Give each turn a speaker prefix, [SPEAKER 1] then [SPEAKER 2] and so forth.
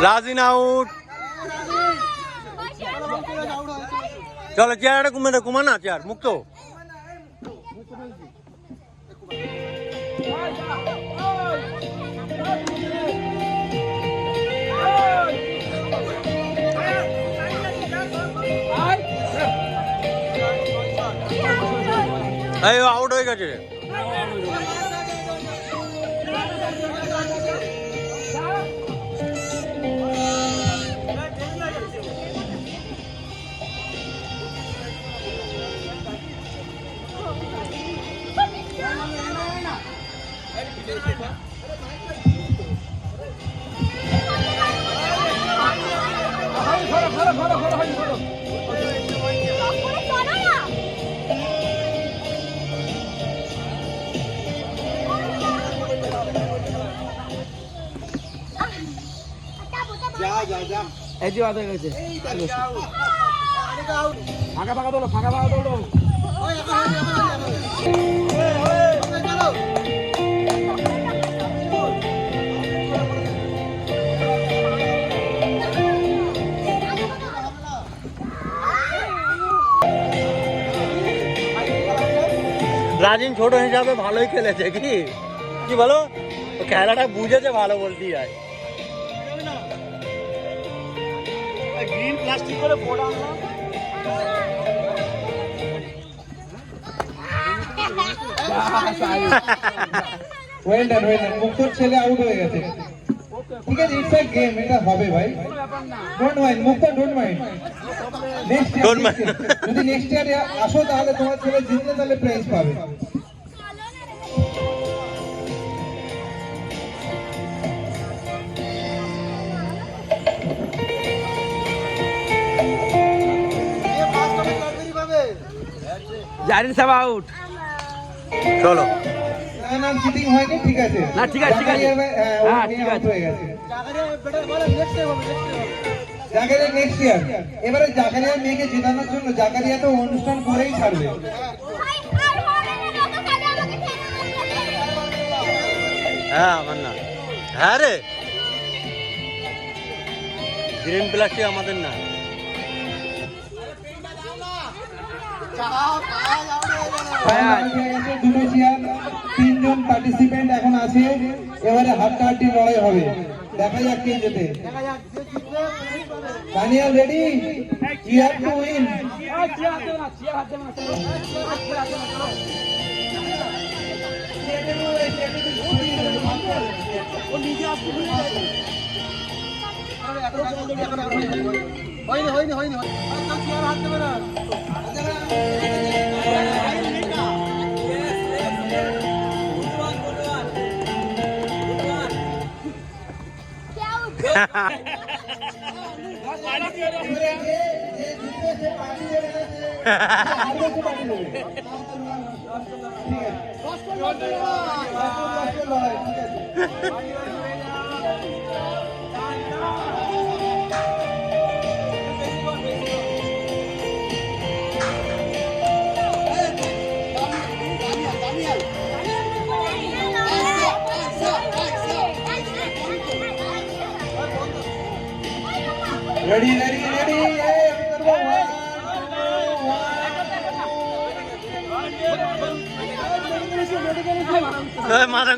[SPEAKER 1] Rajin out. চলো চেয়ারটা কমা না, চেয়ার মুক্ত। এই আউট হয়ে গেছে।
[SPEAKER 2] এই যে আদা গেছে ফাঁকা ফাঁকা তোলো, ফাঁকা ফাঁকা তোলো।
[SPEAKER 1] রাজিন ছোট হিসাবে ভালোই খেলেছে, কি বলো? খেলাটা বুঝেছে ভালো বলতেই হয়। গ্রিন প্লাস্টিক করে পড়া
[SPEAKER 3] মুক্তর ছেলে আউট হয়ে গেছে। ঠিক আছে, ইটস আ গেম, এটা হবে ভাই। ডোন্ট মাইন্ড মুক্ত, ডোন্ট মাইন্ড। যদি নেক্সট ইয়ার আসো তাহলে তোমার ছেলে জিতলে তাহলে প্রাইজ পাবে।
[SPEAKER 2] জারিন সাহেব আউট।
[SPEAKER 1] চলো
[SPEAKER 3] না চিটিং হয়নি, ঠিক আছে।
[SPEAKER 2] না ঠিক আছে, ঠিক আছে,
[SPEAKER 3] হ্যাঁ ঠিক আছে, হয়ে গেছে। Zakaria next year. এবারে জাকারিয়া মেয়েকে জেতানোর জন্য জাকারিয়া তো অনুষ্ঠান করেই ছাড়বে।
[SPEAKER 1] হ্যাঁ আমার না, হ্যাঁ রে গ্রিন প্লাস্টিক আমাদের না।
[SPEAKER 3] দুটো চেয়ার, 3 জন পার্টিসিপেন্ট এখন আছে। এবারে হাড্ডাহাড্ডি লড়াই হবে, দেখা যাক কে জেতে। Daniyal ready? Chair to win. হয়নি Ready.
[SPEAKER 1] মাথা